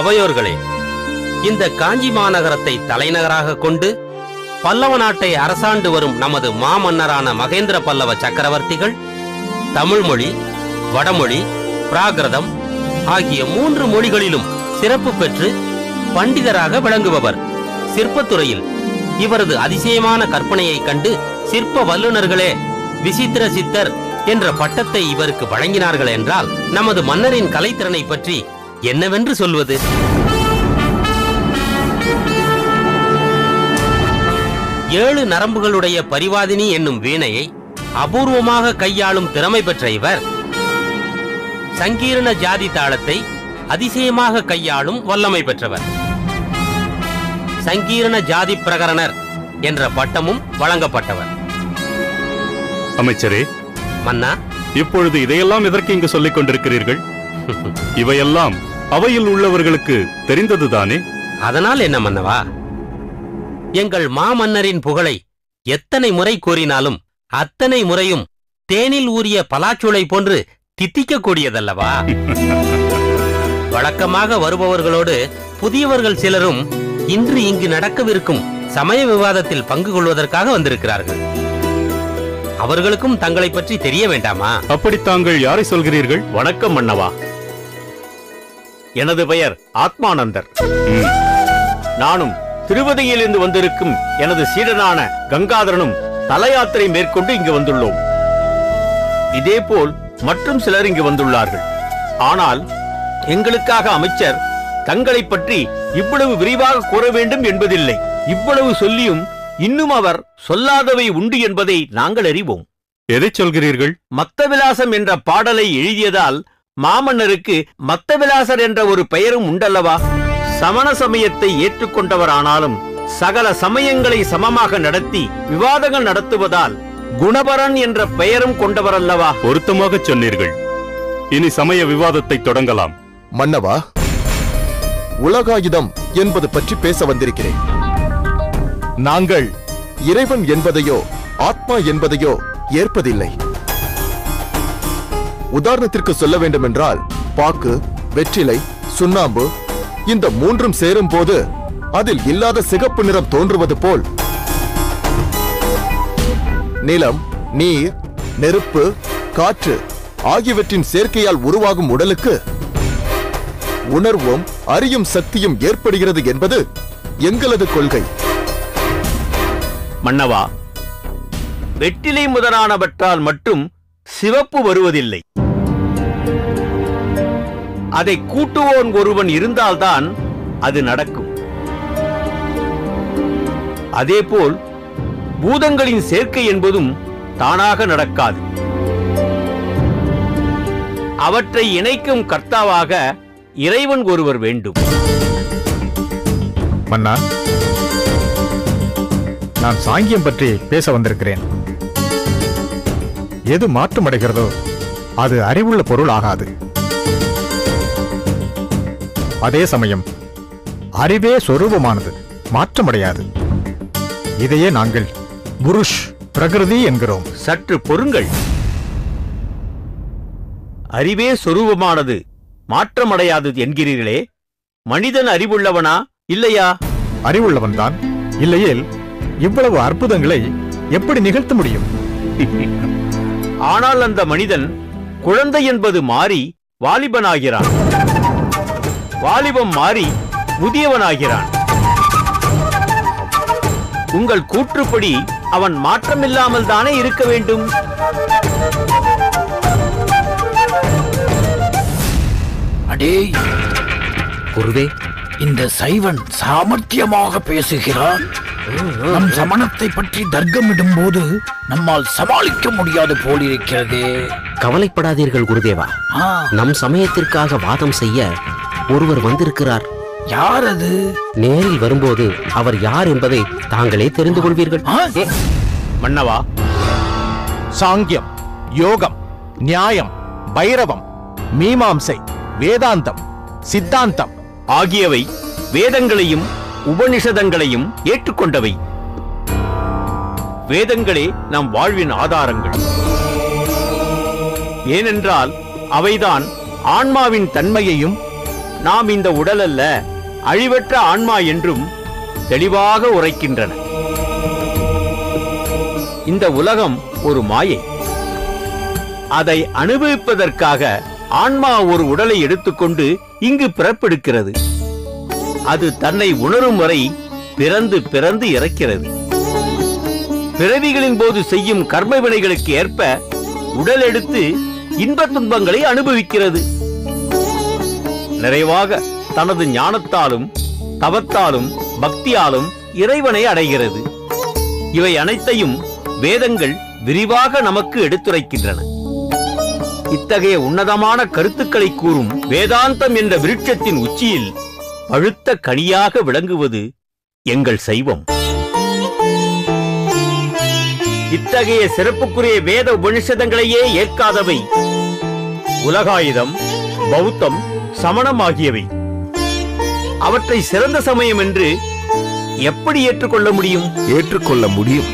அவையோர்களே, இந்த காஞ்சி மாநகரத்தை தலைநகராக கொண்டு பல்லவ நாட்டை அரசாண்டு வரும் நமது மாமன்னரான மகேந்திர பல்லவ சக்கரவர்த்திகள் தமிழ் மொழி, வடமொழி, பிராகிருதம் ஆகிய 3 மொழிகளிலும் சிறப்பு பெற்று பண்டிதராக விளங்குபவர். சிற்பத்துறையில் இவரது அதிசயமான கற்பனையை கண்டு சிற்ப வல்லுநர்களே விசித்திர சித்தர் என்ற பட்டத்தை இவருக்கு வழங்கினார்கள் என்றால் நமது மன்னரின் கலைத்திறனை பற்றி என்னவென்று சொல்வது? ஏழு நரம்புகளுடைய பரிவாதினி என்னும் வீணையை அபூர்வமாக கையாளும் திறமை பெற்ற இவர் சங்கீர்ண ஜாதி தாளத்தை அதிசயமாக கையாளும் வல்லமை பெற்றவர். சங்கீர்ண ஜாதி பிரகரணர் என்ற பட்டமும் வழங்கப்பட்டவர். அமைச்சரே, மன்னா, இப்பொழுது இதையெல்லாம் எதற்கு இங்கு சொல்லிக் கொண்டிருக்கிறீர்கள்? இவையெல்லாம் அவையில் உள்ளவர்களுக்கு தெரிந்ததுதானே? அதனால் என்ன மன்னவா? எங்கள் மாமன்னரின் புகழை எத்தனை முறை கூறினாலும் அத்தனை முறையும் தேனில் ஊறிய பலாச்சுளை போன்று தித்திக்கக்கூடியதல்லவா? வழக்கமாக வருபவர்களோடு புதியவர்கள் சிலரும் இன்று இங்கு நடக்கவிருக்கும் சமய விவாதத்தில் பங்கு கொள்வதற்காக வந்திருக்கிறார்கள். அவர்களுக்கும் தங்களை பற்றி தெரிய வேண்டாமா? அப்படி தாங்கள் யாரை சொல்கிறீர்கள்? வணக்கம் மன்னவா. எனது பெயர் ஆத்மானந்தர். நானும் திருவதியிலிருந்து வந்திருக்கும் எனது சீடனான கங்காதரனும் தல யாத்திரை மேற்கொண்டு இங்கு வந்துள்ளோம். இதேபோல் மற்றும் சிலர் இங்கு வந்துள்ளார்கள். ஆனால் எங்களுக்காக அமைச்சர் தங்களை பற்றி இவ்வளவு விரிவாக கூற வேண்டும் என்பதில்லை. இவ்வளவு சொல்லியும் இன்னும் அவர் சொல்லாதவை உண்டு என்பதை நாங்கள் அறிவோம். எதை சொல்கிறீர்கள்? மத்தவிலாசம் என்ற பாடலை எழுதியதால் மாமன்னருக்கு மத்தவிலாசர் என்ற ஒரு பெயரும் உண்டல்லவா? சமண சமயத்தை ஏற்றுக்கொண்டவரானாலும் சகல சமயங்களை சமமாக நடத்தி விவாதங்கள் நடத்துவதால் குணபரன் என்ற பெயரும் கொண்டவரல்லவா? பொருத்தமாக சொன்னீர்கள். இனி சமய விவாதத்தை தொடங்கலாம். மன்னவா, உலகாயுதம் என்பது பற்றி பேச வந்திருக்கிறேன். நாங்கள் இறைவன் என்பதையோ ஆத்மா என்பதையோ ஏற்பதில்லை. உதாரணத்திற்கு சொல்ல வேண்டுமென்றால் பாக்கு, வெற்றிலை, சுண்ணாம்பு இந்த 3ம் சேரும் போது அதில் இல்லாத சிகப்பு நிறம் தோன்றுவது போல் நிலம், நீர், நெருப்பு, காற்று ஆகியவற்றின் சேர்க்கையால் உருவாகும் உடலுக்கு உணர்வும் அறியும் சக்தியும் ஏற்படுகிறது என்பது எங்களது கொள்கை. மன்னவா, வெற்றிலை முதலானவற்றால் மட்டும் சிவப்பு வருவதில்லை. அதை கூட்டுவோன் ஒருவன் இருந்தால்தான் அது நடக்கும். அதேபோல் பூதங்களின் சேர்க்கை என்பதும் தானாக நடக்காது. அவற்றை இணைக்கும் கர்த்தாவாக இறைவன் ஒருவர் வேண்டும். மன்னா, நான் சாங்கியம் பற்றி பேச வந்திருக்கிறேன். எது மாற்றமடைகிறதோ அது அறிவுள்ள பொருள் ஆகாது. அதே சமயம் அறிவே சொரூபமானது, மாற்றமடையாது. இதையே நாங்கள் புருஷ் பிரகிருதி என்கிறோம். சற்று பொறுங்கள். அறிவே சொரூபமானது, மாற்றமடையாதது என்கிறீர்களே, மனிதன் அறிவுள்ளவனா இல்லையா? அறிவுள்ளவன்தான். இல்லையேல் இவ்வளவு அற்புதங்களை எப்படி நிகழ்த்த முடியும்? ஆனால் அந்த மனிதன் குழந்தை என்பது மாறி வாலிபனாகிறான், வாலிபம் மாறி முதியவனாகிறான். உங்கள் கூற்றுப்படி அவன் மாற்றமில்லாமல் தானே இருக்க வேண்டும்? அடே குருவே, இந்த சைவன் சாமர்த்தியமாக பேசுகிறான். நம் சமணத்தை பற்றி தர்க்கமிடும் போது நம்மால் சமாளிக்க முடியாது போலிருக்கிறதே. கவலைப்படாதீர்கள் குருதேவா. நம் சமயத்திற்காக வாதம் செய்ய ஒருவர் வந்திருக்கிறார். யார் அது? நேரில் வரும்போது அவர் யார் என்பதை தாங்களே தெரிந்து கொள்வீர்கள். மன்னவா, சாங்கியம், யோகம், நியாயம், பைரவம், மீமாம்சை, வேதாந்தம், சித்தாந்தம் ஆகியவை வேதங்களையும் உபனிஷதங்களையும் ஏற்றுக்கொண்டவை. வேதங்களே நம் வாழ்வின் ஆதாரங்கள். ஏனென்றால் அவைதான் ஆன்மாவின் தன்மையையும் நாம் இந்த உடல் அல்ல, அழிவற்ற ஆன்மா என்றும் தெளிவாக உரைக்கின்றன. இந்த உலகம் ஒரு மாயை. அதை அனுபவிப்பதற்காக ஆன்மா ஒரு உடலை எடுத்துக்கொண்டு இங்கு பிறப்பெடுக்கிறது. அது தன்னை உணரும் வரை பிறந்து பிறந்து இறக்கிறது. பிறவிகளின் போது செய்யும் கர்ம வினைகளுக்கு ஏற்ப உடல் எடுத்து இன்ப துன்பங்களை அனுபவிக்கிறது. நிறைவாக தனது ஞானத்தாலும் தவத்தாலும் பக்தியாலும் இறைவனை அடைகிறது. இவை அனைத்தையும் வேதங்கள் விரிவாக நமக்கு எடுத்துரைக்கின்றன. இத்தகைய உன்னதமான கருத்துக்களை கூறும் வேதாந்தம் என்ற விருட்சத்தின் உச்சியில் பழுத்த கனியாக விளங்குவது எங்கள் சைவம். இத்தகைய சிறப்புக்குரிய வேத உபனிஷதங்களையே ஏற்காதவை உலகாயுதம், பௌத்தம், சமணம் ஆகியவை. அவற்றை சிறந்த சமயம் என்று எப்படி ஏற்றுக்கொள்ள முடியும்? ஏற்றுக்கொள்ள முடியும்.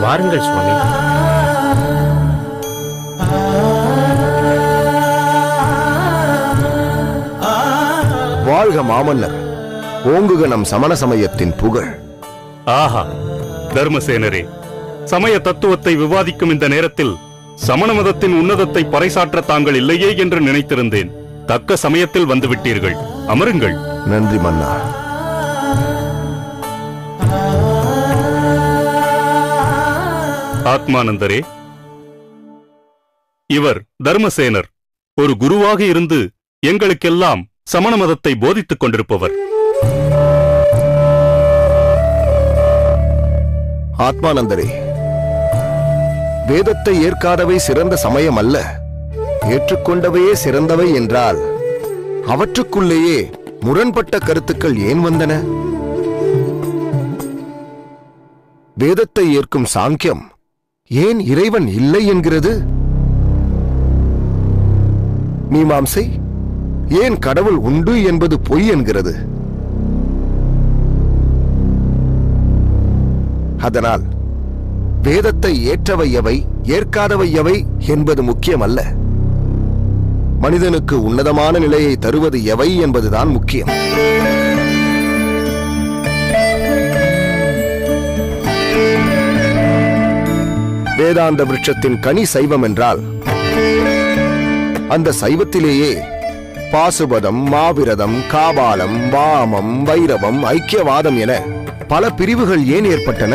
வாருங்கள் சுவாமி. வாழ்க மாமன்னர், ஓங்குக நம் சமண சமயத்தின் புகழ். ஆஹா, தர்மசேனரே, சமய தத்துவத்தை விவாதிக்கும் இந்த நேரத்தில் சமண மதத்தின் உன்னதத்தை பறைசாற்ற தாங்கள் இல்லையே என்று நினைத்திருந்தேன். தக்க சமயத்தில் வந்துவிட்டீர்கள். அமருங்கள். நன்றி மன்னா. ஆத்மானந்தரே, இவர் தர்மசேனர். ஒரு குருவாக இருந்து எங்களுக்கெல்லாம் சமண மதத்தை போதித்துக் கொண்டிருப்பவர். ஆத்மானந்தரே, வேதத்தை ஏற்காதவை சிறந்த சமயம் அல்ல, ஏற்றுக்கொண்டவையே சிறந்தவை என்றால் அவற்றுக்குள்ளேயே முரண்பட்ட கருத்துக்கள் ஏன் வந்தன? வேதத்தை ஏற்கும் சாங்கியம் ஏன் இறைவன் இல்லை என்கிறது? மீமாம்சை ஏன் கடவுள் உண்டு என்பது பொய் என்கிறது? அதனால் வேதத்தை ஏற்றவை எவை, ஏற்காதவை எவை என்பது முக்கியமல்ல. மனிதனுக்கு உன்னதமான நிலையை தருவது எவை என்பதுதான் முக்கியம். வேதாந்த விருட்சத்தின் கனி சைவம் என்றால் அந்த சைவத்திலேயே பாசுபதம், மாவிரதம், காபாலம், வாமம், வைரவம், ஐக்கியவாதம் என பல பிரிவுகள் ஏன் ஏற்பட்டன?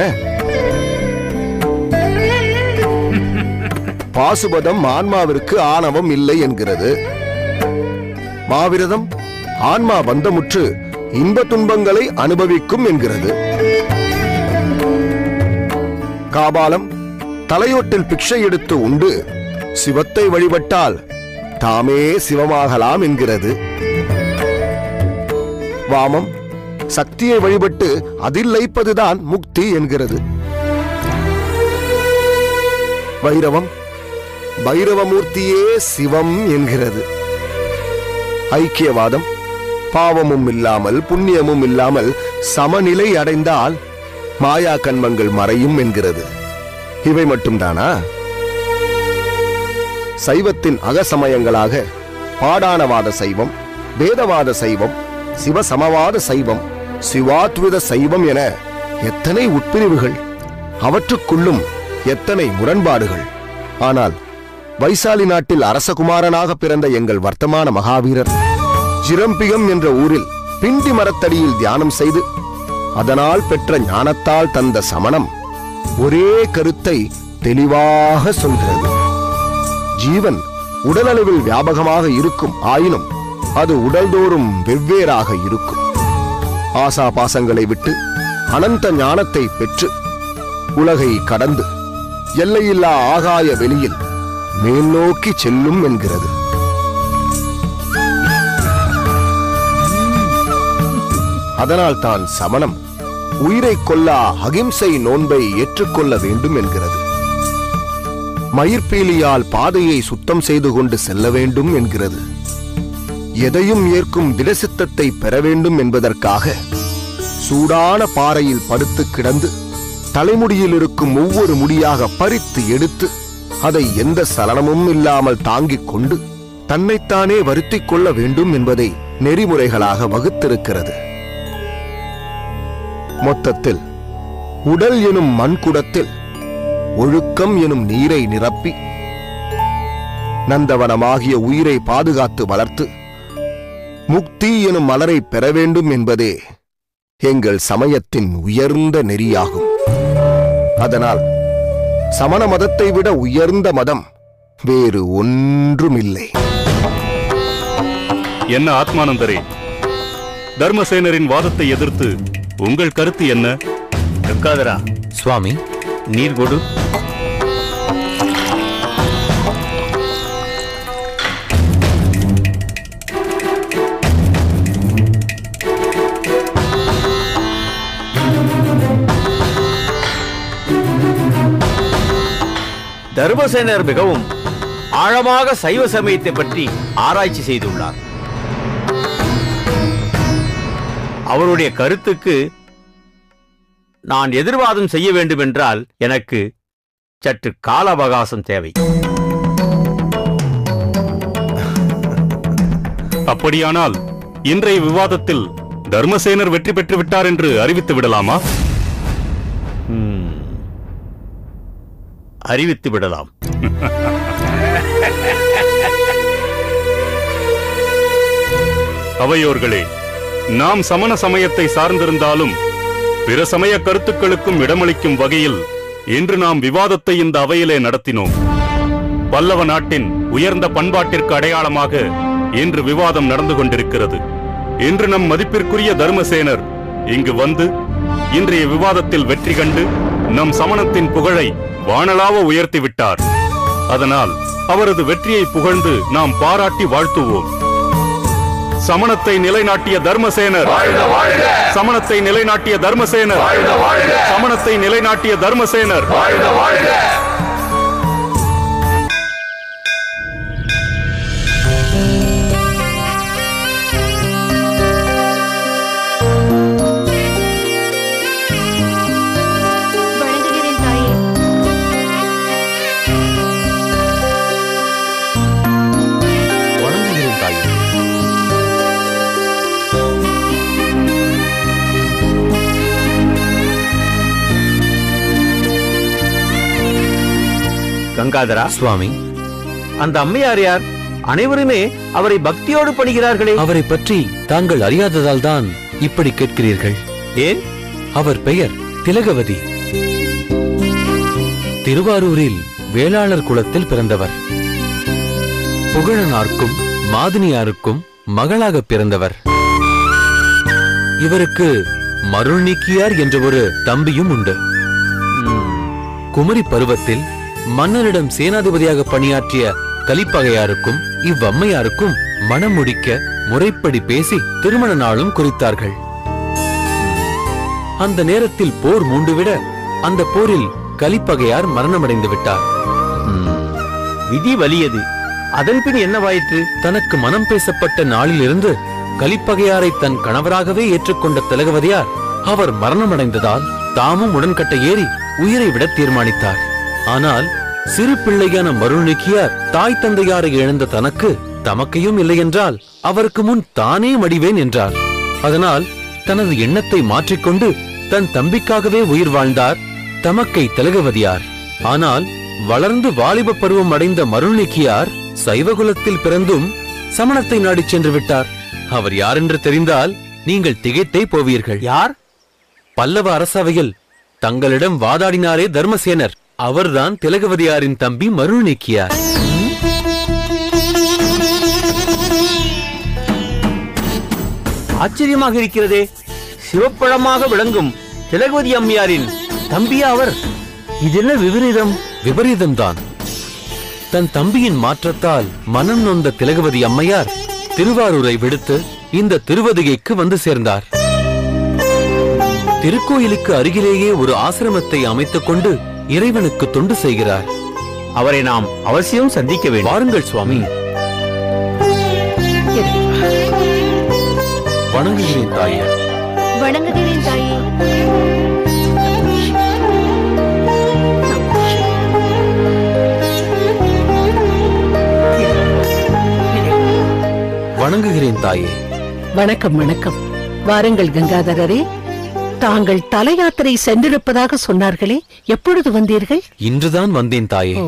பாசுபதம் ஆன்மாவிற்கு ஆணவம் இல்லை என்கிறது. மாவிரதம் ஆன்மா பந்தமுற்று இன்ப துன்பங்களை அனுபவிக்கும் என்கிறது. காபாலம் தலையோட்டில் பிக்ஷை எடுத்து உண்டு சிவத்தை வழிபட்டால் தாமே சிவமாகலாம் என்கிறது. வாமம் சக்தியை வழிபட்டு அதில் லயிப்பதுதான் முக்தி என்கிறது. வைரவம் பைரவமூர்த்தியே சிவம் என்கிறது. ஐக்கியவாதம் பாவமும் இல்லாமல் புண்ணியமும் இல்லாமல் சமநிலை அடைந்தால் மாயா கன்மங்கள் மறையும் என்கிறது. இவை மட்டும்தானா? சைவத்தின் அகசமயங்களாக பாடானவாத சைவம், வேதவாத சைவம், சிவசமவாத சைவம், சிவாத்வித சைவம் என எத்தனை உட்பிரிவுகள், அவற்றுக்குள்ளும் எத்தனை முரண்பாடுகள். ஆனால் வைசாலி நாட்டில் அரசகுமாரனாக பிறந்த எங்கள் வர்த்தமான மகாவீரர் ஜிரம்பிகம் என்ற ஊரில் பிண்டி மரத்தடியில் தியானம் செய்து அதனால் பெற்ற ஞானத்தால் தந்த சமணம் ஒரே கருத்தை தெளிவாக சொல்கிறது. ஜீவன் உடலளவில் வியாபகமாக இருக்கும், ஆயினும் அது உடல்தோறும் வெவ்வேறாக இருக்கும். ஆசா பாசங்களை விட்டு அனந்த ஞானத்தை பெற்று உலகை கடந்து எல்லையில்லா ஆகாய வெளியில் மேல் நோக்கி செல்லும் என்கிறது. அதனால் தான் சமணம் உயிரை கொல்லா அகிம்சை நோன்பை ஏற்றுக்கொள்ள வேண்டும் என்கிறது. மயிர்பீலியால் பாதையை சுத்தம் செய்து கொண்டு செல்ல வேண்டும் என்கிறது. எதையும் ஏற்கும் திடசித்தத்தை பெற வேண்டும் என்பதற்காக சூடான பாறையில் படுத்து கிடந்து தலைமுடியில் இருக்கும் ஒவ்வொரு முடியாக பறித்து எடுத்து அதை எந்த சலனமும் இல்லாமல் தாங்கிக் கொண்டு தன்னைத்தானே வருத்திக் கொள்ள வேண்டும் என்பதை நெறிமுறைகளாக வகுத்திருக்கிறது. மொத்தத்தில் உடல் எனும் மண்குடத்தில் ஒழுக்கம் எனும் நீரை நிரப்பி நந்தவனமாகிய உயிரை பாதுகாத்து வளர்த்து முக்தி எனும் மலரை பெற வேண்டும் என்பதே எங்கள் சமயத்தின் உயர்ந்த நெறியாகும். அதனால் சமண மதத்தை விட உயர்ந்த மதம் வேறு ஒன்றுமில்லை. என்ன ஆத்மானந்தரே, தர்மசேனரின் வாதத்தை எதிர்த்து உங்கள் கருத்து என்ன? கங்காதரா, சுவாமி, நீர் கொடு. தர்மசேனர் மிகவும் ஆழமாக சைவ சமயத்தை பற்றி ஆராய்ச்சி செய்துள்ளார். அவருடைய கருத்துக்கு நான் எதிர்வாதம் செய்ய வேண்டும் என்றால் எனக்கு சற்று கால அவகாசம் தேவை. அப்படியானால் இன்றைய விவாதத்தில் தர்மசேனர் வெற்றி பெற்று விட்டார் என்று அறிவித்து விடலாமா? அறிவித்து விடலாம். அவையோர்களே, நாம் சமண சமயத்தை சார்ந்திருந்தாலும் பிற சமய கருத்துக்களுக்கும் இடமளிக்கும் வகையில் இன்று நாம் விவாதத்தை இந்த அவையிலே நடத்தினோம். பல்லவ நாட்டின் உயர்ந்த பண்பாட்டிற்கு அடையாளமாக இன்று விவாதம் நடந்து கொண்டிருக்கிறது. இன்று நம் மதிப்பிற்குரிய தர்மசேனர் இங்கு வந்து இன்றைய விவாதத்தில் வெற்றி கண்டு நம் சமணத்தின் புகழை வானளாவ உயர்த்திவிட்டார். அதனால் அவரது வெற்றியை புகழ்ந்து நாம் பாராட்டி வாழ்த்துவோம். சமணத்தை நிலைநாட்டிய தர்மசேனர், சமணத்தை நிலைநாட்டிய தர்மசேனர், சமணத்தை நிலைநாட்டிய தர்மசேனர். கங்காதரா, சுவாமி, அந்த அம்மையார் யார்? அனைவருமே அவரை பக்தியோடு பணிகிறார்களே. அவரை பற்றி தாங்கள் அறியாததால் தான் இப்படி கேட்கிறீர்கள். ஏன்? அவர் பெயர் திலகவதி. திருவாரூரில் வேளாளர் குலத்தில் பிறந்தவர். புகழனார்க்கும் மாதினியாருக்கும் மகளாக பிறந்தவர். இவருக்கு மருள் நீக்கியார் என்ற ஒரு தம்பியும் உண்டு. குமரி பருவத்தில் மன்னரிடம் சேனாதிபதியாக பணியாற்றிய கலிப்பகையாருக்கும் இவ்வம்மையாருக்கும் மனம் முடிக்க முறைப்படி பேசி திருமண நாளும் குறித்தார்கள். அந்த நேரத்தில் போர் மூண்டுவிட அந்த போரில் கலிப்பகையார் மரணமடைந்து விட்டார். விதி வலியது. அதன்பின் என்னவாயிற்று? தனக்கு மனம் பேசப்பட்ட நாளிலிருந்து கலிப்பகையாரை தன் கணவராகவே ஏற்றுக்கொண்ட திலகவதியார் அவர் மரணமடைந்ததால் தாமும் உடன்கட்டை ஏறி உயிரை விட தீர்மானித்தார். ஆனால் சிறு பிள்ளையான மருள்நீக்கியார் தாய் தந்தையாரை இழந்த தனக்கு தமக்கையும் இல்லையென்றால் அவருக்கு முன் தானே மடிவேன் என்றார். அதனால் தனது எண்ணத்தை மாற்றிக்கொண்டு தன் தம்பிக்காகவே உயிர் வாழ்ந்தார் தமக்கை திலகவதியார். ஆனால் வளர்ந்து வாலிப பருவம் அடைந்த மருள்நீக்கியார் சைவகுலத்தில் பிறந்தும் சமணத்தை நாடிச் சென்று விட்டார். அவர் யார் என்று தெரிந்தால் நீங்கள் திகைத்தே போவீர்கள். யார்? பல்லவ அரசவையில் தங்களிடம் வாதாடினாரே தர்மசேனர், அவர்தான் திலகவதியாரின் தம்பி மருள்நீக்கியார். ஆச்சரியமாக இருக்கிறதே. சிவப்பழமாக விளங்கும் திலகவதி அம்மையாரின் தம்பியா அவர்? இதென்ன விபரீதம்? விபரீதம்தான். தன் தம்பியின் மாற்றத்தால் மனம் நொந்த திலகவதி அம்மையார் திருவாரூரை விடுத்து இந்த திருவதிகைக்கு வந்து சேர்ந்தார். திருக்கோயிலுக்கு அருகிலேயே ஒரு ஆசிரமத்தை அமைத்துக் கொண்டு இறைவனுக்கு தொண்டு செய்கிறார். அவரை நாம் அவசியம் சந்திக்க வேண்டும். வாருங்கள் சுவாமி. வணங்குகிறேன் தாயே. வணங்குகிறேன் தாயே. வணங்குகிறேன் தாயே. வணக்கம் வணக்கம். வாருங்கள் கங்காதரரே. தாங்கள் தல யாத்திரை சென்றிருப்பதாக சொன்னார்களே, எப்பொழுது வந்தீர்கள்? இன்றுதான் வந்தேன் தாயே.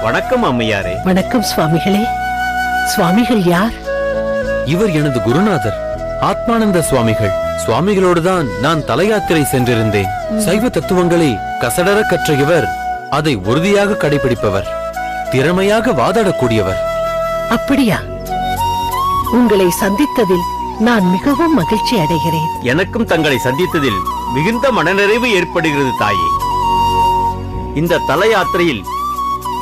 வணக்கம் அம்மையாரே. வணக்கம் சுவாமிகளே. சுவாமிகள் யார்? இவர் எனது குருநாதர் ஆத்மானந்த சுவாமிகள். சுவாமிகளோடுதான் நான் தல யாத்திரை சென்றிருந்தேன். சைவ தத்துவங்களை கசடர கற்ற இவர் அதை உறுதியாக கடைபிடிப்பவர், திறமையாக வாதாடக்கூடியவர். அப்படியா? உங்களை சந்தித்ததில் நான் மிகவும் மகிழ்ச்சி அடைகிறேன். எனக்கும் தங்களை சந்தித்ததில் மிகுந்த மனநிறைவு ஏற்படுகிறது தாயே. இந்த தல யாத்திரையில்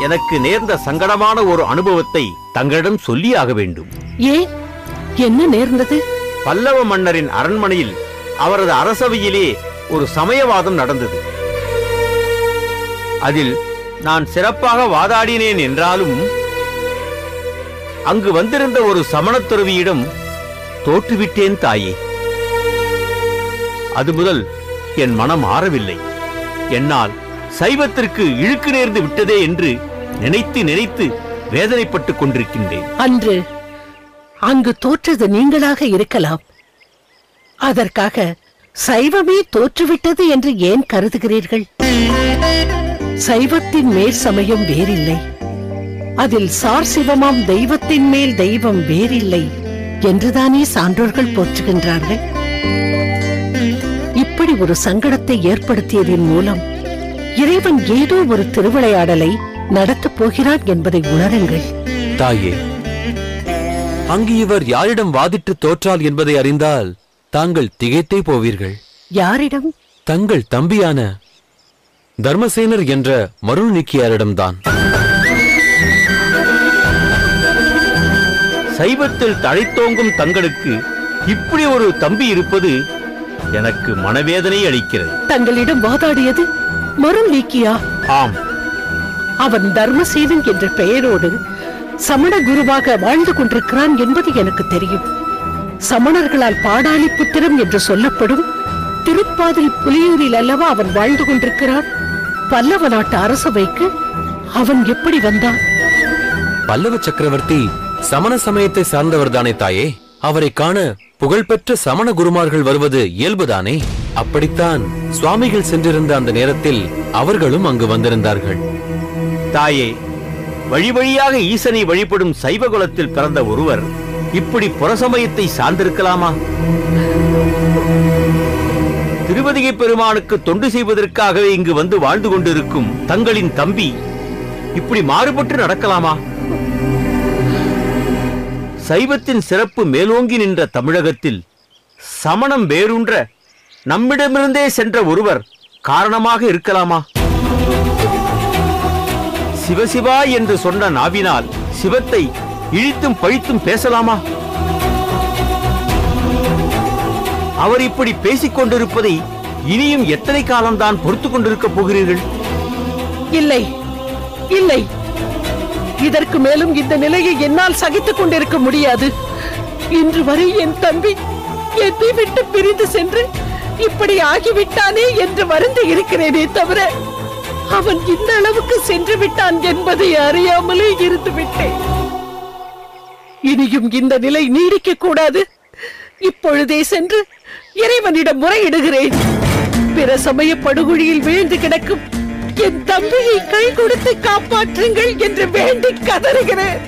எனக்கு நேர்ந்த சங்கடமான ஒரு அனுபவத்தை தங்களிடம் சொல்லியாக வேண்டும். ஏன், என்ன நேர்ந்தது? பல்லவ மன்னரின் அரண்மனையில் அவரது அரசவையிலே ஒரு சமயவாதம் நடந்தது. அதில் நான் சிறப்பாக வாதாடினேன் என்றாலும் அங்கு வந்திருந்த ஒரு சமணத் துறவியிடம் தோற்றுவிட்டேன் தாயே. அது முதல் என் மனம் ஆறவில்லை. என்னால் சைவத்திற்கு இழுக்கு நேர்ந்து விட்டதே என்று நினைத்து நினைத்து வேதனைப்பட்டுக் கொண்டிருக்கின்றேன். அன்று அங்கு தோற்றது நீங்களாக இருக்கலாம். அதற்காக சைவமே தோற்றுவிட்டது என்று ஏன் கருதுகிறீர்கள்? சைவத்தின் மேல் சமயம் வேறில்லை, அதில் சார் சிவமாம் தெய்வத்தின் மேல் தெய்வம் வேறில்லை என்றுதானே சான்றோர்கள் போற்றுகின்றார்கள். இப்படி ஒரு சங்கடத்தை ஏற்படுத்தியதன் மூலம் இறைவன் ஏதோ ஒரு திருவிளையாடலை நடத்தப் போகிறான் என்பதை உணருங்கள். தாயே, அங்கு இவர் யாரிடம் வாதிட்டு தோற்றால் என்பதை அறிந்தால் தாங்கள் திகைத்தே போவீர்கள். யாரிடம்? தங்கள் தம்பியான தர்மசேனர் என்ற மருள் நீக்கியாரிடம்தான். சைவத்தில் தழைத்தோங்கும் தங்களுக்கு இப்படி ஒரு தம்பி இருப்பது எனக்கு மனவேதனை அளிக்கிறது. தங்களிடம் வாதாடியது மருள் நீக்கியா? ஆம். அவன் தர்மசேனன் என்ற பெயரோடு சமண குருவாக வாழ்ந்து கொண்டிருக்கிறான் என்பது எனக்கு தெரியும். சமணர்களால் பாடாளி புத்திரம் என்று சொல்லப்படும் திருப்பாதிரி புலியூரில் அல்லவா அவன் வாழ்ந்து கொண்டிருக்கிறான். பல்லவ நாட்டு அரசவைக்கு அவன் எப்படி வந்தான்? பல்லவ சக்கரவர்த்தி சமண சமயத்தை சார்ந்தவர்தானே தாயே. அவரை காண புகழ்பெற்ற சமண குருமார்கள் வருவது இயல்புதானே. அப்படித்தான் சுவாமிகள் சென்றிருந்த அந்த நேரத்தில் அவர்களும் அங்கு வந்திருந்தார்கள். தாயே, வழி வழியாக ஈசனை வழிபடும் சைவ குலத்தில் பிறந்த ஒருவர் இப்படி புறசமயத்தை சார்ந்திருக்கலாமா? திருவதிகை பெருமானுக்கு தொண்டு செய்வதற்காகவே இங்கு வந்து வாழ்ந்து கொண்டிருக்கும் தங்களின் தம்பி இப்படி மாறுபட்டு நடக்கலாமா? சைவத்தின் சிறப்பு மேலோங்கி நின்ற தமிழகத்தில் சமணம் வேரூன்ற நம்மிடமிருந்தே சென்ற ஒருவர் காரணமாக இருக்கலாமா? சிவசிவா என்று சொன்ன நாவினால் சிவத்தை இழித்தும் பழித்தும் பேசலாமா? அவர் இப்படி பேசிக் கொண்டிருப்பதை இனியும் எத்தனை காலம்தான் பொறுத்துக் கொண்டிருக்கப் போகிறீர்கள்? இல்லை இல்லை, இதற்கு மேலும் இந்த நிலையை என்னால் சகித்துக் கொண்டிருக்க முடியாது. இன்று வரை என் தம்பி என்னை விட்டு பிரிந்து சென்று இப்படி ஆகிவிட்டானே என்று வருந்தி இருக்கிறேனே தவிர அவன் இந்த அளவுக்கு சென்று விட்டான் என்பதை அறியாமலே இருந்து விட்டேன். இனியும் இந்த நிலை நீடிக்க கூடாது. இப்பொழுதே சென்று இறைவனிடம் முறையிடுகிறேன். பிற சமய படுகொழியில் வீழ்ந்து கிடக்கும் என் தம்பியை கை கொடுத்து காப்பாற்றுங்கள் என்று வேண்டி கதறுகிறேன்.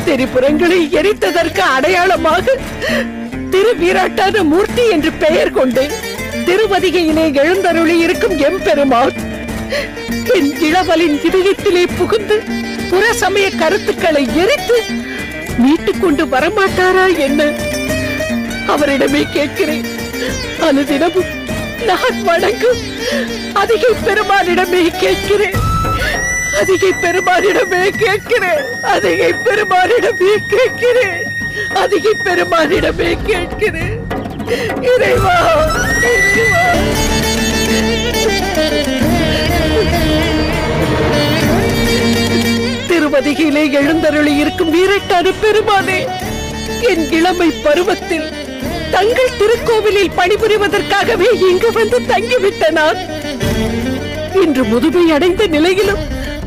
திரிபுரங்களை எரித்ததற்கு அடையாளமாக திருவீராட்டான மூர்த்தி என்று பெயர் கொண்டு திருவதிகையிலே எழுந்தருளி இருக்கும் எம்பெருமான் என் இளவலின் இதயத்திலே புகுந்து புற சமய கருத்துக்களை எரித்து மீட்டுக் கொண்டு வரமாட்டாரா என்ன? அவரிடமே கேட்கிறேன். அனுதினமும் நான் வணங்கும் அதிகை பெருமானிடமே கேட்கிறேன். அதிகை பெருமானிடமே கேட்கிறேன். அதிகை பெருமானிடமே கேட்கிறேன். அதிகை பெருமானிடமே கேட்கிறேன். இறைவா, இறைவா. திருப்பதியிலே எழுந்தருளி இருக்கும் வீரட்டான பெருமானே, என் இளமை பருவத்தில் தங்கள் திருக்கோவிலில் பணிபுரிவதற்காகவே இங்கு வந்து தங்கிவிட்ட நான் இன்று முதுமை அடைந்த நிலையிலும்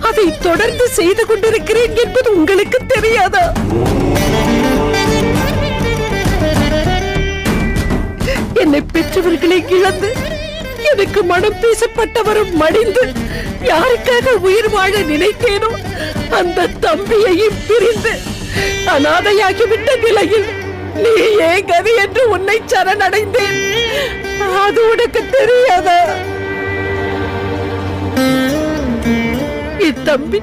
அதை தொடர்ந்து செய்து கொண்டிருக்கிறேன் என்பது உங்களுக்கு தெரியாதா? என்னை பெற்றவர்களை இழந்து எனக்கு மனம் பேசப்பட்டவரும் மடிந்து யாருக்காக உயிர் வாழ நினைத்தேனோ அந்த தம்பியையும் பிரிந்து அனாதையாகிவிட்ட நிலையில் நீயே கதி என்று உன்னை சரணடைந்தேன். அது உனக்கு தெரியாதா? இத்தம்பி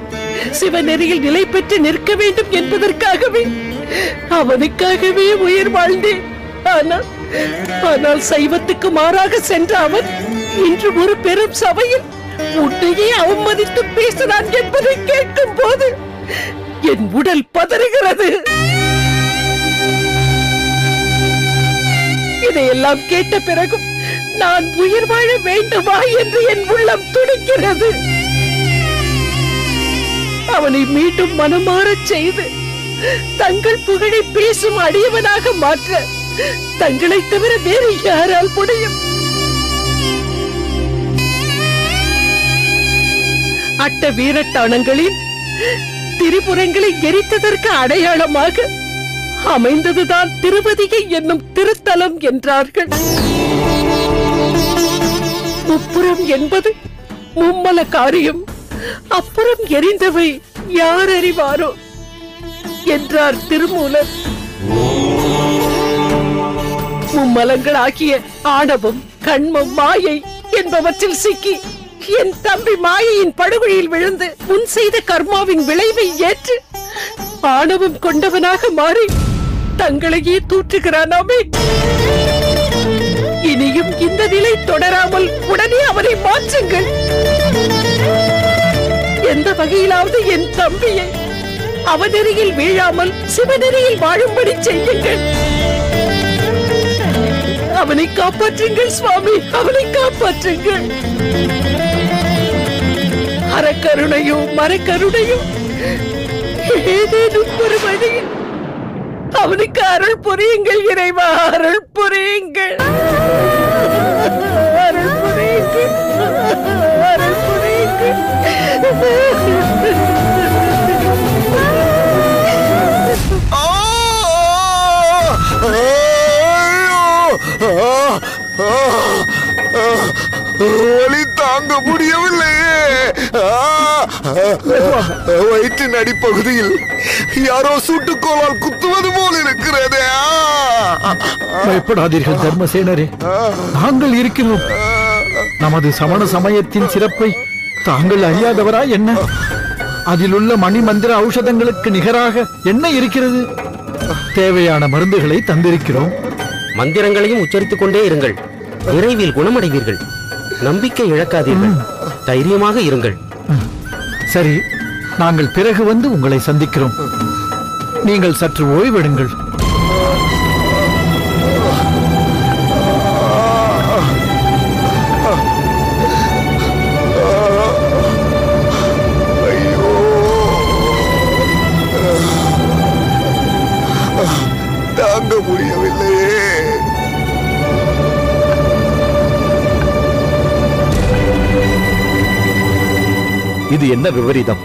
சிவநெறியில் நிலை பெற்று நிற்க வேண்டும் என்பதற்காகவே அவனுக்காகவே உயிர் வாழ்ந்தேன். ஆனால் சைவத்துக்கு மாறாக சென்ற அவன் இன்று ஒரு பெரும் சபையில் உன்னையே அவமதித்து பேசினான் என்பதை கேட்கும் போது என் உடல் பதறுகிறது. இதையெல்லாம் கேட்ட பிறகும் நான் உயிர் வாழ வேண்டுமா என்று என் உள்ளம் துடிக்கிறது. அவனை மீண்டும் மனமாறச் செய்து தங்கள் புகழை பேசும் அடியவனாக மாற்ற தங்களை தவிர வேறு யாரால் முடியும்? அட்ட வீரட்டானங்களில் திரிபுரங்களை எரித்ததற்கு அடையாளமாக அமைந்ததுதான் திருப்பதிகை என்னும் திருத்தலம் என்றார்கள். முப்புறம் என்பது மும்மல காரியம், அப்புறம் எரிந்தவை யார் அறிவாரோ என்றார் திருமூலர். மும்மலங்களாகிய ஆணவம், கண்மம், மாயை என்பவற்றில் சிக்கி என் தம்பி மாயையின் படுகொழியில் விழுந்து முன் செய்த கர்மாவின் விளைவை ஏற்று ஆணவம் கொண்டவனாக மாறி தங்களையே தூற்றுகிறானாமே. இனியும் இந்த நிலை தொடராமல் உடனே அவரை மாற்றுங்கள். எந்த வகையிலாவது என் தம்பியை அவநெறியில் வீழாமல் சிவநெறியில் வாழும்படி செய்யுங்கள். அவனை காப்பாற்றுங்கள் சுவாமி, அவனை காப்பாற்றுங்கள். அறக்கருணையோ மரக்கருணையோ ஏதேனும் ஒரு வழியில் அவனுக்கு அருள் புரியுங்கள் இறைவா, அருள் புரியுங்கள், அருள் புரியுங்கள், அருள் புரியுங்கள். வலி தாங்க முடியவில்லையே. வயிற்றின் அடிப்பகுதியில் யாரோ சுட்டுக்கோளால் குத்துவது போல் இருக்கிறதே. பயப்படாதீர்கள் தர்மசேனரே, நாங்கள் இருக்கிறோம். நமது சமண சமயத்தின் சிறப்பை தாங்கள் அறியாதவரா என்ன? அதில் உள்ள மணி மந்திர ஔஷதங்களுக்கு நிகராக என்ன இருக்கிறது? தேவையான மருந்துகளை தந்திருக்கிறோம். மந்திரங்களையும் உச்சரித்துக் கொண்டே இருங்கள், விரைவில் குணமடைவீர்கள். நம்பிக்கை இழக்காதீர்கள், தைரியமாக இருங்கள். சரி, நாங்கள் பிறகு வந்து உங்களை சந்திக்கிறோம். நீங்கள் சற்று ஓய்வெடுங்கள். தாங்க முடியவில்லையே. இது என்ன விபரீதம்?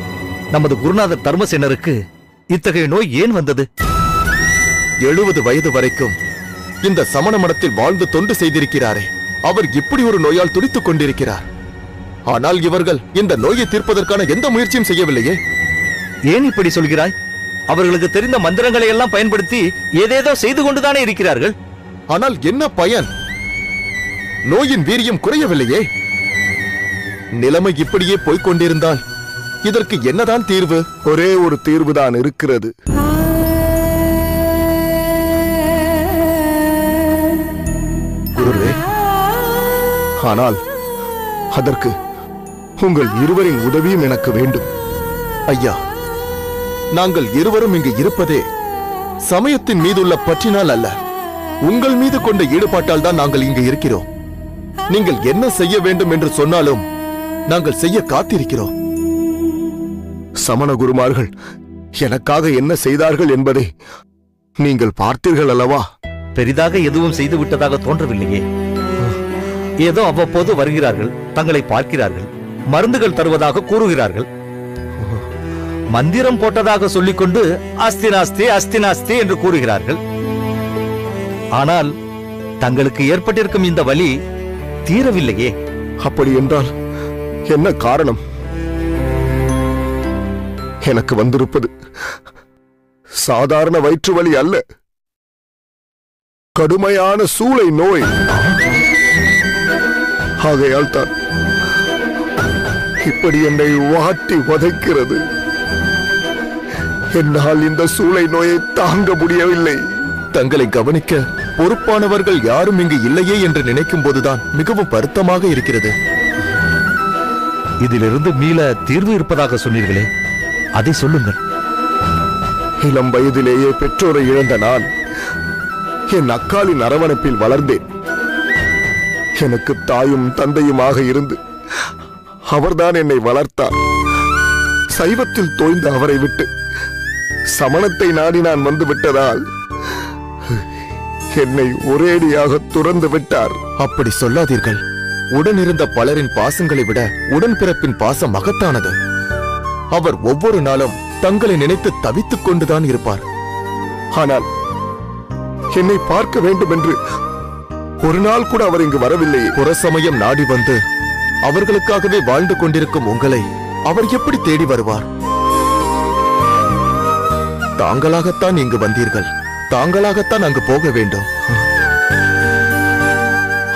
நமது குருநாதர் தர்மசேனருக்கு இத்தகைய நோய் ஏன் வந்தது? 70 வயது வரைக்கும் இந்த சமண மடத்தில் வாழ்ந்து தொண்டு செய்திருக்கிறாரே, அவர் இப்படி ஒரு நோயால் துடித்துக் கொண்டிருக்கிறார். ஆனால் இவர்கள் இந்த நோயை தீர்ப்பதற்கான எந்த முயற்சியும் செய்யவில்லையே. ஏன் இப்படி சொல்கிறாய்? அவர்களுக்கு தெரிந்த மந்திரங்களை எல்லாம் பயன்படுத்தி ஏதேதோ செய்து கொண்டுதானே இருக்கிறார்கள். ஆனால் என்ன பயன்? நோயின் வீரியம் குறையவில்லையே. நிலைமை இப்படியே போய்க் கொண்டிருந்தால் இதற்கு என்னதான் தீர்வு? ஒரே ஒரு தீர்வுதான் இருக்கிறது. குருவே, ஆனால் அதற்கு உங்கள் இருவரின் உதவியும் எனக்கு வேண்டும். ஐயா, நாங்கள் இருவரும் இங்கு இருப்பதே சமயத்தின் மீதுள்ள பற்றினால் அல்ல, உங்கள் மீது கொண்ட ஈடுபாட்டால் தான் நாங்கள் இங்கு இருக்கிறோம். நீங்கள் என்ன செய்ய வேண்டும் என்று சொன்னாலும் நாங்கள் செய்ய காத்திருக்கிறோம். சமண குருமார்கள் எனக்காக என்ன செய்தார்கள் என்பதை நீங்கள் பார்த்தீர்கள் அல்லவா? பெரிதாக எதுவும் செய்து விட்டதாக தோன்றவில்லையே. ஏதோ அவ்வப்போது வருகிறார்கள், தங்களை பார்க்கிறார்கள், மருந்துகள் தருவதாக கூறுகிறார்கள், மந்திரம் போட்டதாக சொல்லிக்கொண்டு அஸ்தினாஸ்தி அஸ்தினாஸ்தி என்று கூறுகிறார்கள். ஆனால் தங்களுக்கு ஏற்பட்டிருக்கும் இந்த வலி தீரவில்லையே. அப்படி என்றால் என்ன காரணம்? எனக்கு வந்திருப்பது சாதாரண வயிற்று வலி அல்ல, கடுமையான சூளை நோய். ஆகையால் தான் இப்படி என்னை வாட்டி வதைக்கிறது. என்னால் இந்த சூளை நோயை தாங்க முடியவில்லை. தங்களை கவனிக்க பொறுப்பானவர்கள் யாரும் இங்கு இல்லையே என்று நினைக்கும் போதுதான் மிகவும் வருத்தமாக இருக்கிறது. இதிலிருந்து மீள தீர்வு இருப்பதாக சொன்னீர்களே, அதை சொல்லுங்கள். இளம் வயதிலேயே பெற்றோரை இழந்த நான் என் அக்காளின் அரவணைப்பில் வளர்ந்தேன். எனக்கு தாயும் தந்தையுமாக இருந்து அவர்தான் என்னை வளர்த்தார். சைவத்தில் தோய்ந்த அவரை விட்டு சமணத்தை நாடி நான் வந்து விட்டதால் என்னை ஒரேடியாக துறந்து விட்டார். அப்படி சொல்லாதீர்கள். உடனிருந்த பலரின் பாசங்களை விட உடன்பிறப்பின் பாசம் மகத்தானது. அவர் ஒவ்வொரு நாளும் தங்களை நினைத்து தவித்துக் கொண்டுதான் இருப்பார். ஆனால் என்னை பார்க்க வேண்டும் என்று ஒரு நாள் கூட அவர் இங்கு வரவில்லை. புறசமயம் நாடி வந்து அவர்களுக்காகவே வாழ்ந்து கொண்டிருக்கும் உங்களை அவர் எப்படி தேடி வருவார்? தாங்களாகத்தான் இங்கு வந்தீர்கள், தாங்களாகத்தான் அங்கு போக வேண்டும்.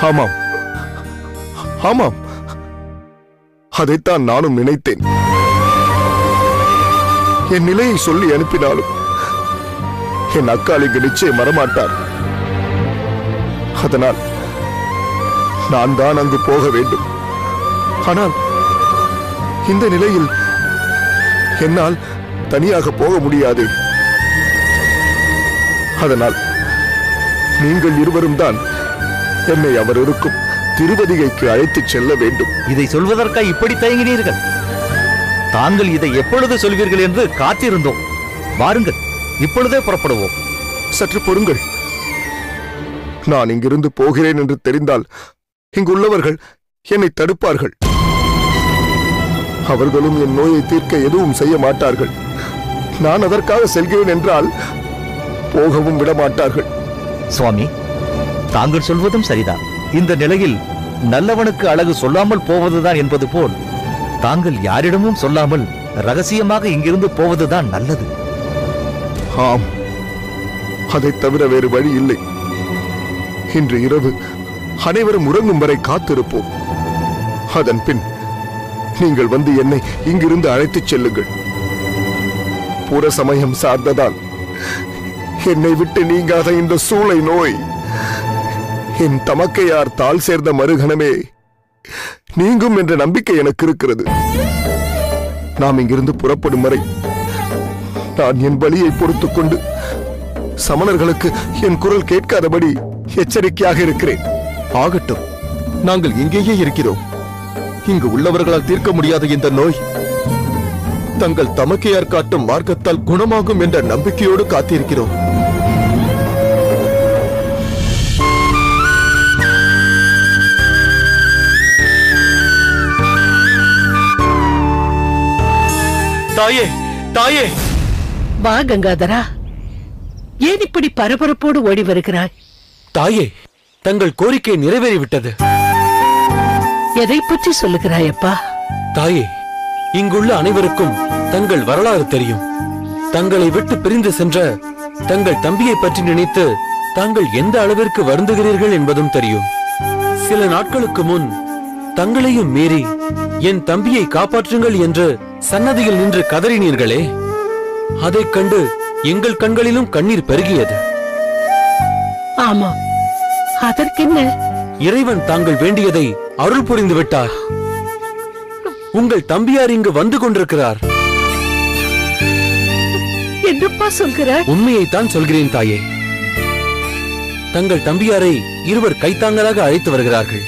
ஆமாம் ஆமாம், அதைத்தான் நானும் நினைத்தேன். என் நிலையை சொல்லி அனுப்பினாலும் என் அக்காள் இங்கு நிச்சயம் வரமாட்டார். அதனால் நான் தான் அங்கு போக வேண்டும். ஆனால் இந்த நிலையில் என்னால் தனியாக போக முடியாது. அதனால் நீங்கள் இருவரும் தான் என்னை அவர் இருக்கும் திருவதிகைக்கு அழைத்துச் செல்ல வேண்டும். இதை சொல்வதற்காக இப்படி தயங்கினீர்கள்? தாங்கள் இதை எப்பொழுது சொல்வீர்கள் என்று காத்திருந்தோம். வாருங்கள், இப்பொழுதே புறப்படுவோம். சற்று பொறுங்கள். நான் இங்கிருந்து போகிறேன் என்று தெரிந்தால் இங்குள்ளவர்கள் என்னை தடுப்பார்கள். அவர்களும் என் நோயை தீர்க்க எதுவும் செய்ய மாட்டார்கள். நான் அதற்காக செல்கிறேன் என்றால் போகவும் விட மாட்டார்கள். சுவாமி, தாங்கள் சொல்வதும் சரிதான். இந்த நிலையில் நல்லவனுக்கு அழகு சொல்லாமல் போவதுதான் என்பது போல் தாங்கள் யாரிடமும் சொல்லாமல் ரகசியமாக இங்கிருந்து போவதுதான் நல்லது. ஆம், அதைத் தவிர வேறு வழி இல்லை. இன்று இரவு அனைவரும் உறங்கும் வரை காத்திருப்போம். அதன் பின் நீங்கள் வந்து என்னை இங்கிருந்து அழைத்துச் செல்லுங்கள். புற சமயம் சார்ந்ததால் என்னை விட்டு நீங்காத இந்த சூளை நோய் என் தமக்கையார் தாள் சேர்ந்த மறுகணமே நீங்கும் என்ற நம்பிக்கை எனக்கு இருக்கிறது. நாம் இங்கிருந்து புறப்படும் வரை நான் என் வலியை பொறுத்துக் கொண்டு சமணர்களுக்கு என் குரல் கேட்காதபடி எச்சரிக்கையாக இருக்கிறேன். ஆகட்டும், நாங்கள் இங்கேயே இருக்கிறோம். இங்கு உள்ளவர்களால் தீர்க்க முடியாத இந்த நோய் தங்கள் தமக்கையார் காட்டும் மார்க்கத்தால் குணமாகும் என்ற நம்பிக்கையோடு காத்திருக்கிறோம். தாயே, தாயே! வா கங்காதரா, ஏன் இப்படி பரபரப்போடு ஓடி வருகிறாய்? தாயே, தங்கள் கோரிக்கை நிறைவேறிவிட்டது. எதை பற்றி சொல்லுகிறாயப்பா? தாயே, இங்குள்ள அனைவருக்கும் தங்கள் வரலாறு தெரியும். தங்களை விட்டு பிரிந்து சென்ற தங்கள் தம்பியை பற்றி நினைத்து தாங்கள் எந்த அளவிற்கு வருந்துகிறீர்கள் என்பதும் தெரியும். சில நாட்களுக்கு முன் தங்களையும் மீறி என் தம்பியை காப்பாற்றுங்கள் என்று சன்னதியில் நின்று கதறினீர்களே, அதைக் கண்டு எங்கள் கண்களிலும் கண்ணீர் பெருகியது. ஆமா, அதற்கென்ன? இறைவன் தாங்கள் வேண்டியதை அருள் புரிந்து விட்டார். உங்கள் தம்பியார் இங்கு வந்து கொண்டிருக்கிறார். என்னப்பா சொல்கிறார்? உண்மையைத்தான் சொல்கிறேன் தாயே. தங்கள் தம்பியாரை இருவர் கைத்தாங்கலாக அழைத்து வருகிறார்கள்.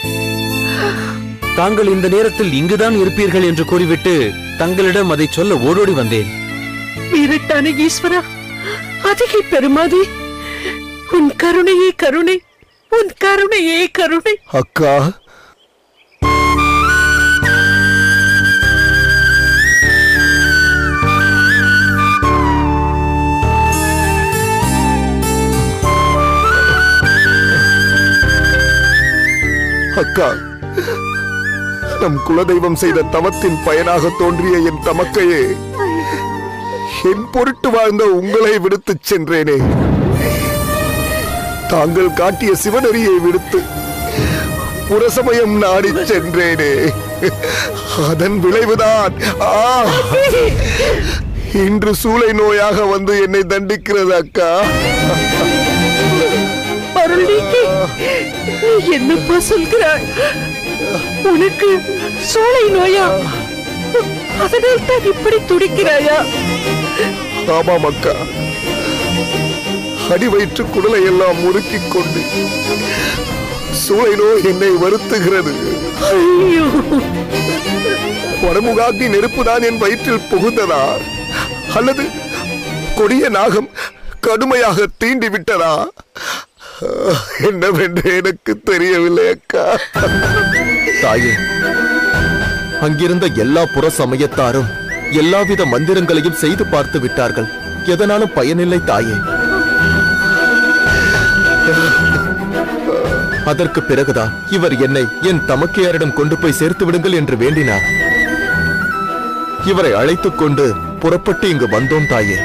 தாங்கள் இந்த நேரத்தில் இங்குதான் இருப்பீர்கள் என்று கூறிவிட்டு தங்களிடம் அதை சொல்ல ஓடோடி வந்தேன். வீரட்டான ஈஸ்வரா, அதிகை பெருமாதி, உன் கருணையே கருணை, உன் கருணையே கருணை. அக்கா, அக்கா, நம் குலதெய்வம் செய்த தவத்தின் பயனாக தோன்றிய என் தமக்கையே, என் பொருட்டு வாழ்ந்த உங்களை விடுத்துச் சென்றேனே. தாங்கள் காட்டிய சிவனரியை விடுத்து புறசமயம் நாடிச் சென்றேனே. அதன் விளைவுதான் இன்று சூளை நோயாக வந்து என்னை தண்டிக்கிறது அக்கா. என்னப்பா சொல்கிறாய்? உனக்கு சூளை நோயா? அதனால் தான் இப்படி துடிக்கிறாயா? ஆமாம் அக்கா, அடி வயிற்று குடலை எல்லாம் முறுக்கிக் கொண்டு சூளை நோய் என்னை வருத்துகிறது. வடமுகாக்கி நெருப்புதான் என் வயிற்றில் புகுந்ததா, அல்லது கொடிய நாகம் கடுமையாக தீண்டி விட்டதா என்னவென்று எனக்கு தெரியவில்லை அக்கா. தாயே, அங்கிருந்த எல்லா புற சமயத்தாரும் எல்லாவித மந்திரங்களையும் செய்து பார்த்து விட்டார்கள். எதனாலும் பயனில்லை தாயே. அதற்கு பிறகுதான் இவர் என்னை என் தமக்கையாரிடம் கொண்டு போய் சேர்த்து விடுங்கள் என்று வேண்டினார். இவரை அழைத்துக் கொண்டு புறப்பட்டு இங்கு வந்தோம் தாயே.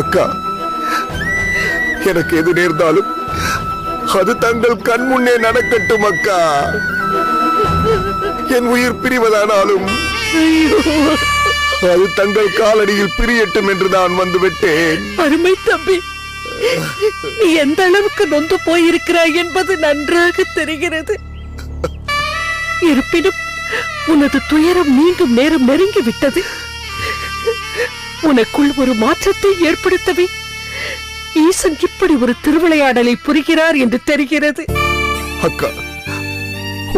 அக்கா, எனக்கு எது நேர்ந்தாலும் அது தங்கள் கண் முன்னே நடக்கட்டும் அக்கா. என் உயிர் பிரிவதானாலும் அது தங்கள் காலடியில் பிரியட்டும் என்று நான் வந்துவிட்டேன். அருமை தம்பி, நீ எந்த அளவுக்கு நொந்து போயிருக்கிறாய் என்பது நன்றாக தெரிகிறது. இருப்பினும் உனது துயரம் மீண்டும் நேரம் நெருங்கி விட்டது. உனக்குள் ஒரு மாற்றத்தை ஏற்படுத்தவே ஈசன் இப்படி ஒரு திருவிளையாடலை புரிகிறார் என்று தெரிகிறது. அக்கா,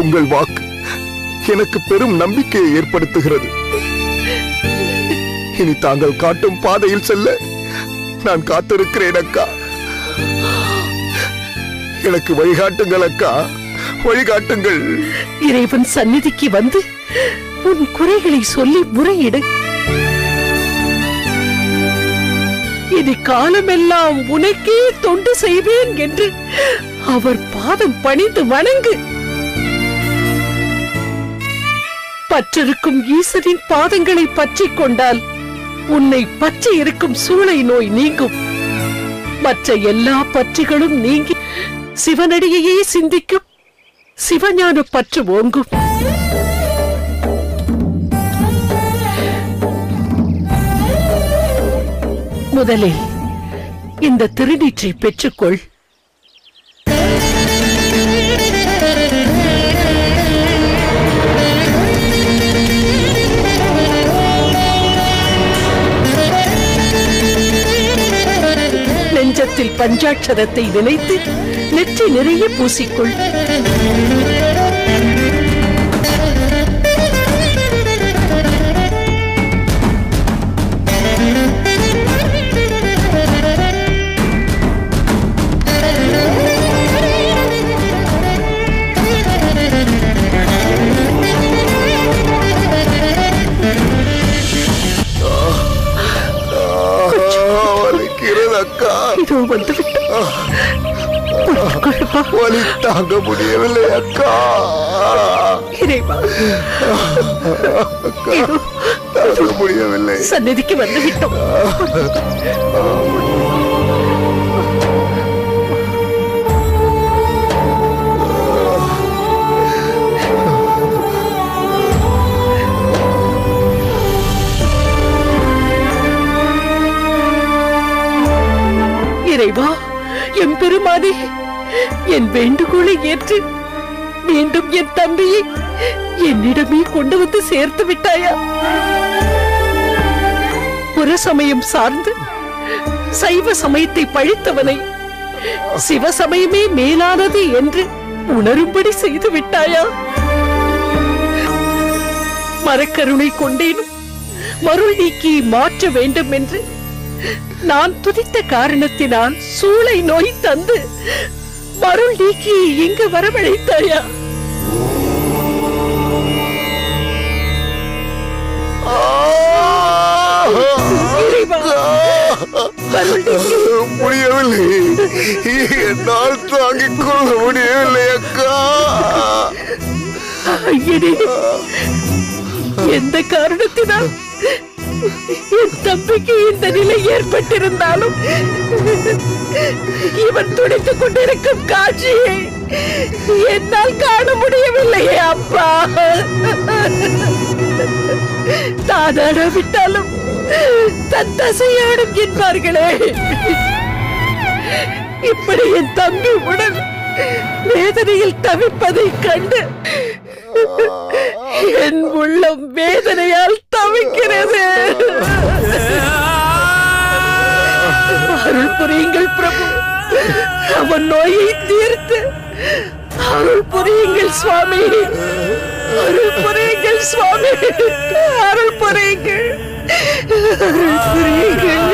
உங்கள் வாக்கு எனக்கு பெரும் நம்பிக்கையை ஏற்படுத்துகிறது. இனி தாங்கள் காட்டும் பாதையில் செல்ல நான் காத்திருக்கிறேன் அக்கா. எனக்கு வழிகாட்டுங்கள் அக்கா, வழிகாட்டுங்கள். இறைவன் சந்நிதிக்கு வந்து உன் குறைகளை சொல்லி முறையிடு. இனி காலமெல்லாம் உனக்கே தொண்டு செய்வேன் என்று அவர் பாதம் பணிந்து வணங்கு. பற்றிருக்கும் ஈசனின் பாதங்களை பற்றிக் கொண்டால் உன்னை பற்றி இருக்கும் சூளை நோய் நீங்கும். மற்ற எல்லா பற்றிகளும் நீங்கி சிவனடியையே சிந்திக்கும் சிவஞான பற்று ஓங்கும். முதலில் இந்த திருநீற்றை பெற்றுக்கொள். நெஞ்சத்தில் பஞ்சாட்சரத்தை நினைத்து நெற்றி நிறைய பூசிக்கொள். இதோ வந்துவிட்டோம். வலி தாங்க முடியவில்லை அக்கா. தாங்க முடியவில்லை. சந்நிதிக்கு வந்துவிட்டோம். இறைவா, என் பெருமானே, என் வேண்டுகோளை ஏற்று மீண்டும் என் தம்பியை என்னிடமே கொண்டு வந்து சேர்த்து விட்டாயா? புற சமயம் சார்ந்து சைவ சமயத்தை பழித்தவனை சிவ சமயமே மேலானது என்று உணரும்படி செய்து விட்டாயா? மரக்கருணை கொண்டேனும் மருள் நீக்கி மாற்ற வேண்டும் என்று நான் துதித்த காரணத்தினால் சூளை நோய் தந்து மருள் நீக்கி இங்கு வரவழைத்தாயா? முடியவில்லை, என்னால் தாங்கிக் கொள்ள முடியவில்லை அக்கா. எந்த காரணத்தினால் என் தம்பிக்கு இந்த நிலை ஏற்பட்டிருந்தாலும் இவன் துடித்துக் கொண்டிருக்கும் காட்சியை என்னால் காண முடியவில்லையே அப்பா. தானாடாவிட்டாலும் தன் தசையாடும் என்பார்களே, இப்படி என் தம்பி உடல் வேதனையில் தவிப்பதை கண்டு என் உள்ளம் வேதனையால் தவிக்கிறது. அருள் புரியுங்கள் பிரபு, அவன் நோயை தீர்த்து அருள் புரியுங்கள் சுவாமி, அருள் புரியுங்கள் சுவாமி, அருள் புரியுங்கள், அருள் புரியுங்கள்.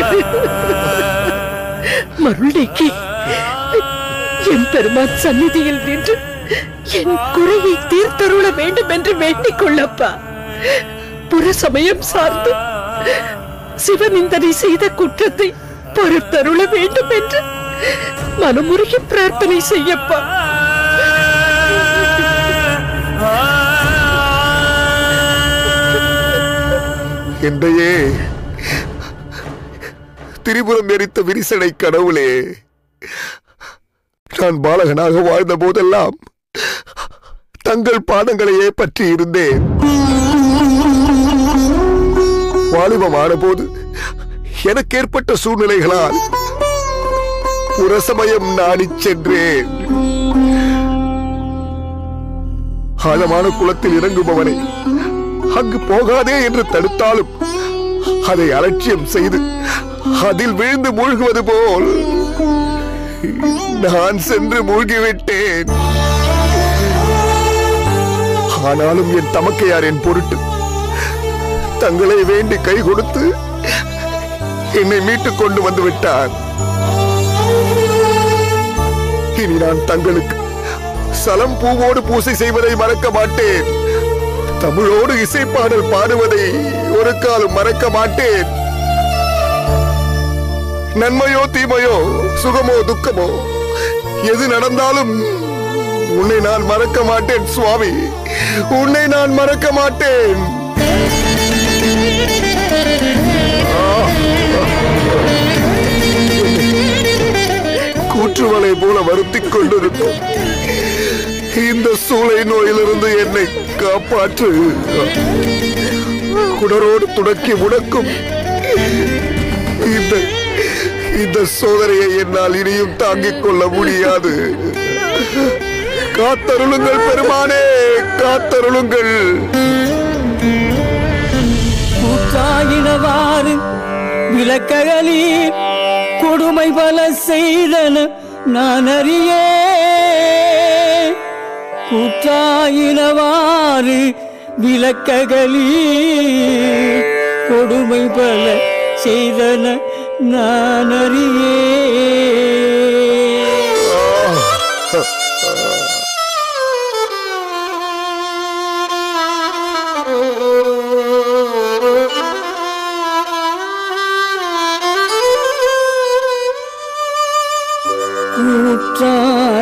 மருளைக்கு என் பெருமான் சந்நிதியில் நின்று என் குறையை தீர்த்தருள வேண்டும் என்று வேண்டிக் கொள்ளப்பா. புற சமயம் சார்ந்து சிவநிந்தனை செய்த குற்றத்தை பொறுத்தருள வேண்டும் என்று மனமுருகி பிரார்த்தனை செய்யப்பா. என்னையே திரிபுரம் எரித்த விரிசடை கடவுளே, நான் பாலகனாக வாழ்ந்த போதெல்லாம் தங்கள் பாதங்களையே பற்றி இருந்தேன். வாலிபமான போது எனக்கு ஏற்பட்ட சூழ்நிலைகளால் புறசமயம் நாடிச் சென்றேன். ஆழமான குளத்தில் இறங்குபவனை அங்கு போகாதே என்று தடுத்தாலும் அதை அலட்சியம் செய்து அதில் விழுந்து மூழ்குவது போல் நான் சென்று மூழ்கிவிட்டேன். ஆனாலும் என் தமக்கையார் என் பொருட்டு தங்களை வேண்டி கை கொடுத்து என்னை மீட்டுக் கொண்டு வந்து விட்டார். இனி நான் தங்களுக்கு சலம் பூவோடு பூசை செய்வதை மறக்க மாட்டேன். தமிழோடு இசைப்பாடல் பாடுவதை ஒரு காலம் மறக்க மாட்டேன். நன்மையோ தீமையோ, சுகமோ துக்கமோ, எது நடந்தாலும் உன்னை நான் மறக்க மாட்டேன் சுவாமி, உன்னை நான் மறக்க மாட்டேன். கூற்றுவலை போல வருத்திக் கொண்டிருக்கும் இந்த சூளை நோயிலிருந்து என்னை காப்பாற்று. குடரோடு துடக்கி முடக்கும் இந்த சோதனையை என்னால் இனியும் தாங்கிக் கொள்ள முடியாது. காத்தருளுங்கள் பெருமானே, காத்தருளுங்கள். கூற்றாயினவாறு விளக்ககளீர் கொடுமை பல செய்தன நான் அறியே. கூற்றாயினவாறு விளக்ககளீர் கொடுமை பல செய்தன நான் அறியே.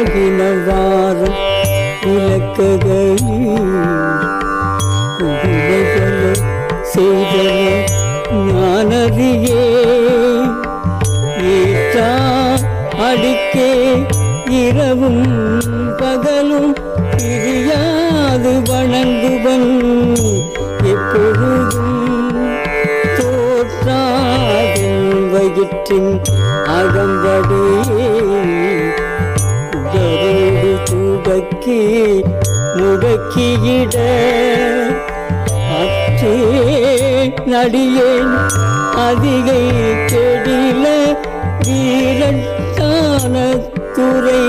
கூற்றாகினவாறு விளக்ககளீர் செய்தன நான் அறியே. அடிக்கே இரவும் பகலும் பிரியாது வணங்குவன் எப்பொழுதும் தோற்றாதின் வயிற்றின் அகம்படியே குடரோடு துடக்கி முடக்கியிட அற்றே நடியேன் அதிகை கெடில வீரட்டான துறை